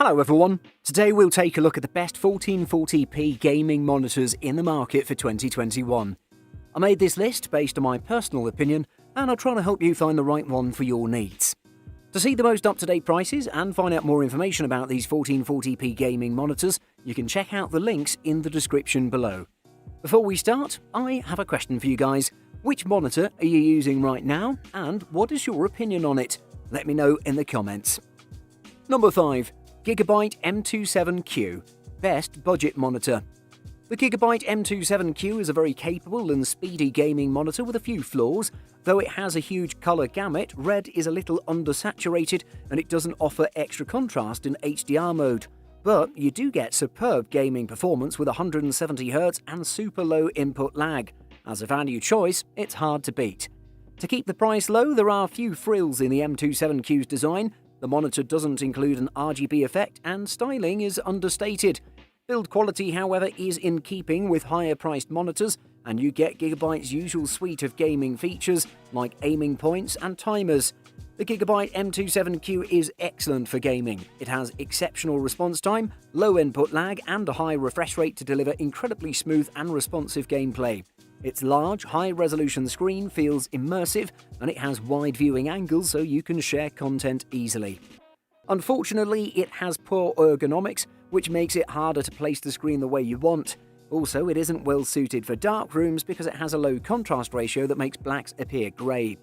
Hello everyone, today we'll take a look at the best 1440p gaming monitors in the market for 2021. I made this list based on my personal opinion and I'll try to help you find the right one for your needs. To see the most up-to-date prices and find out more information about these 1440p gaming monitors, you can check out the links in the description below. Before we start, I have a question for you guys. Which monitor are you using right now and what is your opinion on it? Let me know in the comments. Number 5. Gigabyte M27Q, best budget monitor. The Gigabyte M27Q is a very capable and speedy gaming monitor with a few flaws. Though it has a huge colour gamut, red is a little undersaturated and it doesn't offer extra contrast in HDR mode. But you do get superb gaming performance with 170Hz and super low input lag. As a value choice, it's hard to beat. To keep the price low, there are a few frills in the M27Q's design. The monitor doesn't include an RGB effect and styling is understated. Build quality, however, is in keeping with higher priced monitors, and you get Gigabyte's usual suite of gaming features like aiming points and timers. The Gigabyte M27Q is excellent for gaming. It has exceptional response time, low input lag, and a high refresh rate to deliver incredibly smooth and responsive gameplay. Its large, high-resolution screen feels immersive, and it has wide viewing angles so you can share content easily. Unfortunately, it has poor ergonomics, which makes it harder to place the screen the way you want. Also, it isn't well suited for dark rooms because it has a low contrast ratio that makes blacks appear grey.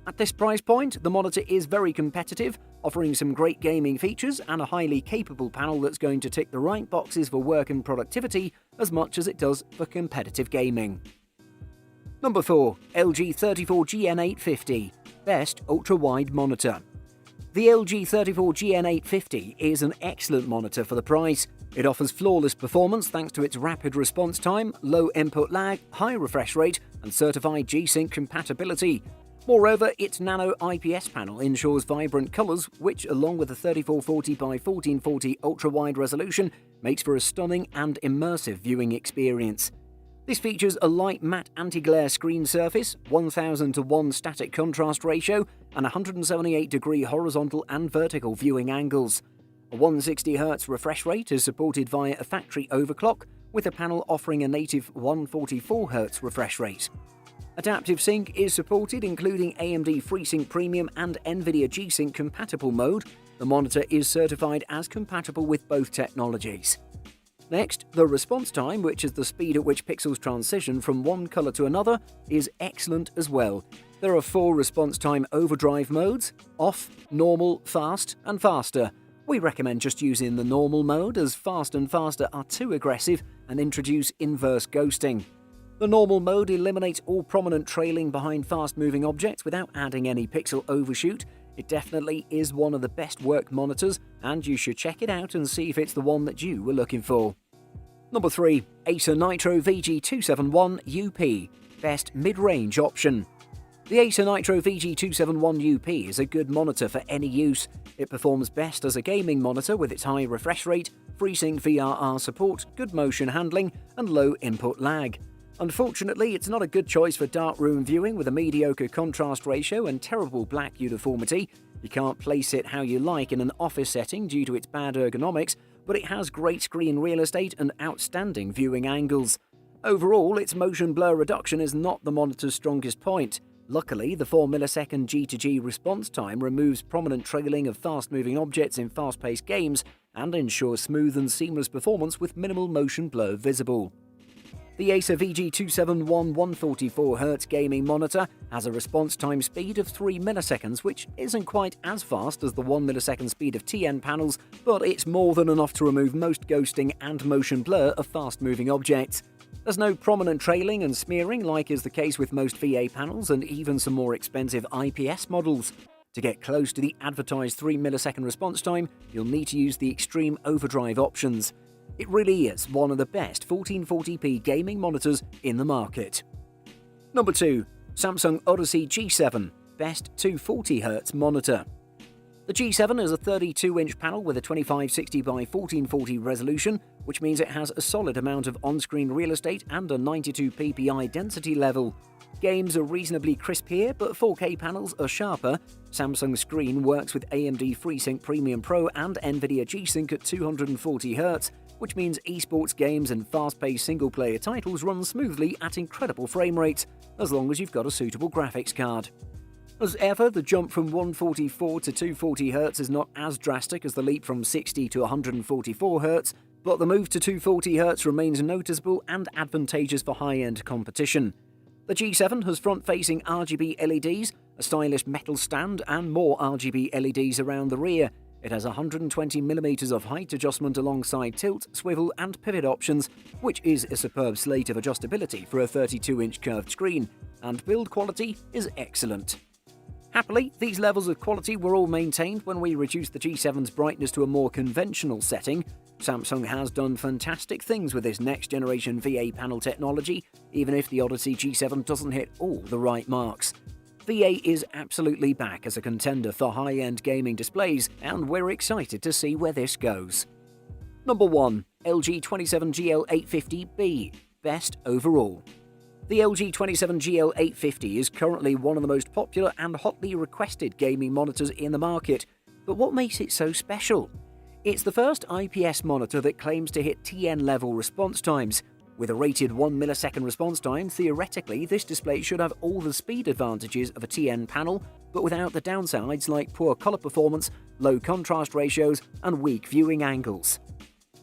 At this price point, the monitor is very competitive, offering some great gaming features and a highly capable panel that's going to tick the right boxes for work and productivity as much as it does for competitive gaming. Number 4. LG 34GN850, best ultra-wide monitor. The LG 34GN850 is an excellent monitor for the price. It offers flawless performance thanks to its rapid response time, low input lag, high refresh rate, and certified G-Sync compatibility. Moreover, its nano IPS panel ensures vibrant colors, which, along with a 3440 by 1440 ultra-wide resolution, makes for a stunning and immersive viewing experience. This features a light matte anti-glare screen surface, 1000:1 static contrast ratio, and 178-degree horizontal and vertical viewing angles. A 160Hz refresh rate is supported via a factory overclock, with the panel offering a native 144Hz refresh rate. Adaptive Sync is supported, including AMD FreeSync Premium and NVIDIA G-Sync compatible mode. The monitor is certified as compatible with both technologies. Next, the response time, which is the speed at which pixels transition from one color to another, is excellent as well. There are 4 response time overdrive modes: off, normal, fast, and faster. We recommend just using the normal mode, as fast and faster are too aggressive and introduce inverse ghosting. The normal mode eliminates all prominent trailing behind fast-moving objects without adding any pixel overshoot. It definitely is one of the best work monitors, and you should check it out and see if it's the one that you were looking for. Number 3. Acer Nitro VG271UP, best mid-range option. The Acer Nitro VG271UP is a good monitor for any use. It performs best as a gaming monitor with its high refresh rate, FreeSync VRR support, good motion handling, and low input lag. Unfortunately, it's not a good choice for darkroom viewing with a mediocre contrast ratio and terrible black uniformity. You can't place it how you like in an office setting due to its bad ergonomics, but it has great screen real estate and outstanding viewing angles. Overall, its motion blur reduction is not the monitor's strongest point. Luckily, the 4ms G2G response time removes prominent trailing of fast-moving objects in fast-paced games and ensures smooth and seamless performance with minimal motion blur visible. The Acer VG271 144Hz gaming monitor has a response time speed of 3 milliseconds, which isn't quite as fast as the 1 millisecond speed of TN panels, but it's more than enough to remove most ghosting and motion blur of fast-moving objects. There's no prominent trailing and smearing like is the case with most VA panels and even some more expensive IPS models. To get close to the advertised 3 millisecond response time, you'll need to use the extreme overdrive options. It really is one of the best 1440p gaming monitors in the market. Number 2. Samsung Odyssey G7, best 240Hz monitor. The G7 is a 32-inch panel with a 2560 by 1440 resolution, which means it has a solid amount of on-screen real estate and a 92 ppi density level. Games are reasonably crisp here, but 4K panels are sharper. Samsung's screen works with AMD FreeSync Premium Pro and NVIDIA G-Sync at 240Hz, which means esports games and fast-paced single-player titles run smoothly at incredible frame rates, as long as you've got a suitable graphics card. As ever, the jump from 144 to 240Hz is not as drastic as the leap from 60 to 144Hz, but the move to 240Hz remains noticeable and advantageous for high-end competition. The G7 has front-facing RGB LEDs, a stylish metal stand, and more RGB LEDs around the rear. It has 120mm of height adjustment alongside tilt, swivel, and pivot options, which is a superb slate of adjustability for a 32-inch curved screen, and build quality is excellent. Happily, these levels of quality were all maintained when we reduced the G7's brightness to a more conventional setting. Samsung has done fantastic things with this next-generation VA panel technology, even if the Odyssey G7 doesn't hit all the right marks. VA is absolutely back as a contender for high-end gaming displays, and we're excited to see where this goes. Number 1. LG 27GL850B – Best Overall. The LG 27GL850 is currently one of the most popular and hotly requested gaming monitors in the market, but what makes it so special? It's the first IPS monitor that claims to hit TN-level response times. With a rated 1 millisecond response time, theoretically this display should have all the speed advantages of a TN panel, but without the downsides like poor color performance, low contrast ratios, and weak viewing angles.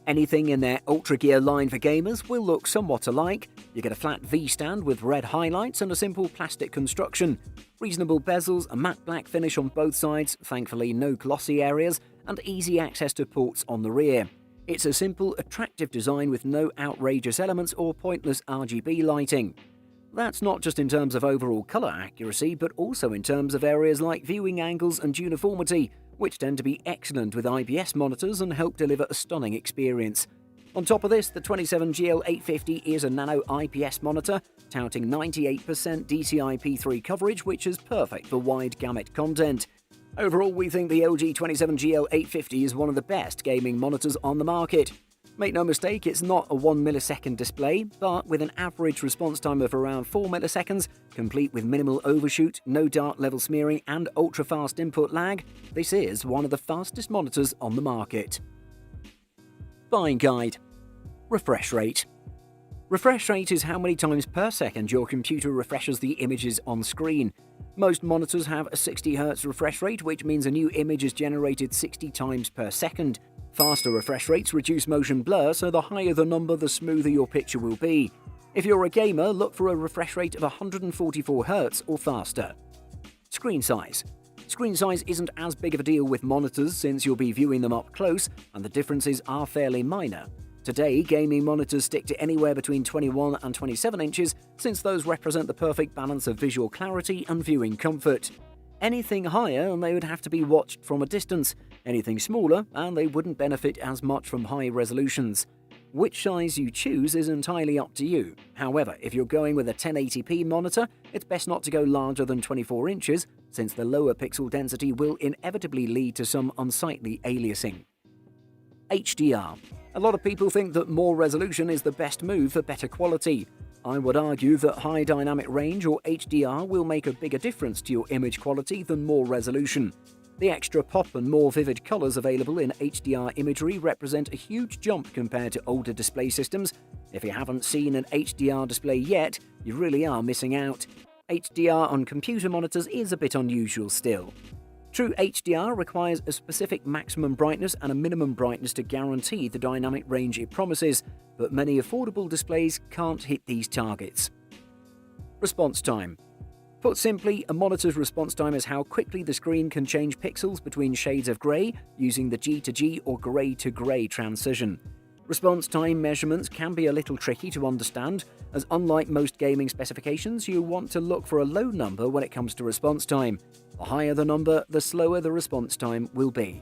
Anything in their Ultra Gear line for gamers will look somewhat alike. You get a flat V-stand with red highlights and a simple plastic construction. Reasonable bezels, a matte black finish on both sides, thankfully no glossy areas, and easy access to ports on the rear. It's a simple, attractive design with no outrageous elements or pointless RGB lighting. That's not just in terms of overall color accuracy, but also in terms of areas like viewing angles and uniformity, which tend to be excellent with IPS monitors and help deliver a stunning experience. On top of this, the 27GL850 is a nano IPS monitor, touting 98% DCI-P3 coverage, which is perfect for wide gamut content. Overall, we think the LG 27GL850 is one of the best gaming monitors on the market. Make no mistake, it's not a 1 millisecond display, but with an average response time of around 4 milliseconds, complete with minimal overshoot, no dart level smearing, and ultra-fast input lag, this is one of the fastest monitors on the market. Buying guide. Refresh rate. Refresh rate is how many times per second your computer refreshes the images on screen. Most monitors have a 60Hz refresh rate, which means a new image is generated 60 times per second. Faster refresh rates reduce motion blur, so the higher the number, the smoother your picture will be. If you're a gamer, look for a refresh rate of 144Hz or faster. Screen size. Screen size isn't as big of a deal with monitors since you'll be viewing them up close, and the differences are fairly minor. Today, gaming monitors stick to anywhere between 21 and 27 inches, since those represent the perfect balance of visual clarity and viewing comfort. Anything higher and they would have to be watched from a distance, anything smaller and they wouldn't benefit as much from high resolutions. Which size you choose is entirely up to you. However, if you're going with a 1080p monitor, it's best not to go larger than 24 inches, since the lower pixel density will inevitably lead to some unsightly aliasing. HDR. A lot of people think that more resolution is the best move for better quality. I would argue that high dynamic range or HDR will make a bigger difference to your image quality than more resolution. The extra pop and more vivid colors available in HDR imagery represent a huge jump compared to older display systems. If you haven't seen an HDR display yet, you really are missing out. HDR on computer monitors is a bit unusual still. True HDR requires a specific maximum brightness and a minimum brightness to guarantee the dynamic range it promises, but many affordable displays can't hit these targets. Response time. Put simply, a monitor's response time is how quickly the screen can change pixels between shades of grey using the G to G or grey to grey transition. Response time measurements can be a little tricky to understand, as unlike most gaming specifications, you want to look for a low number when it comes to response time. The higher the number, the slower the response time will be.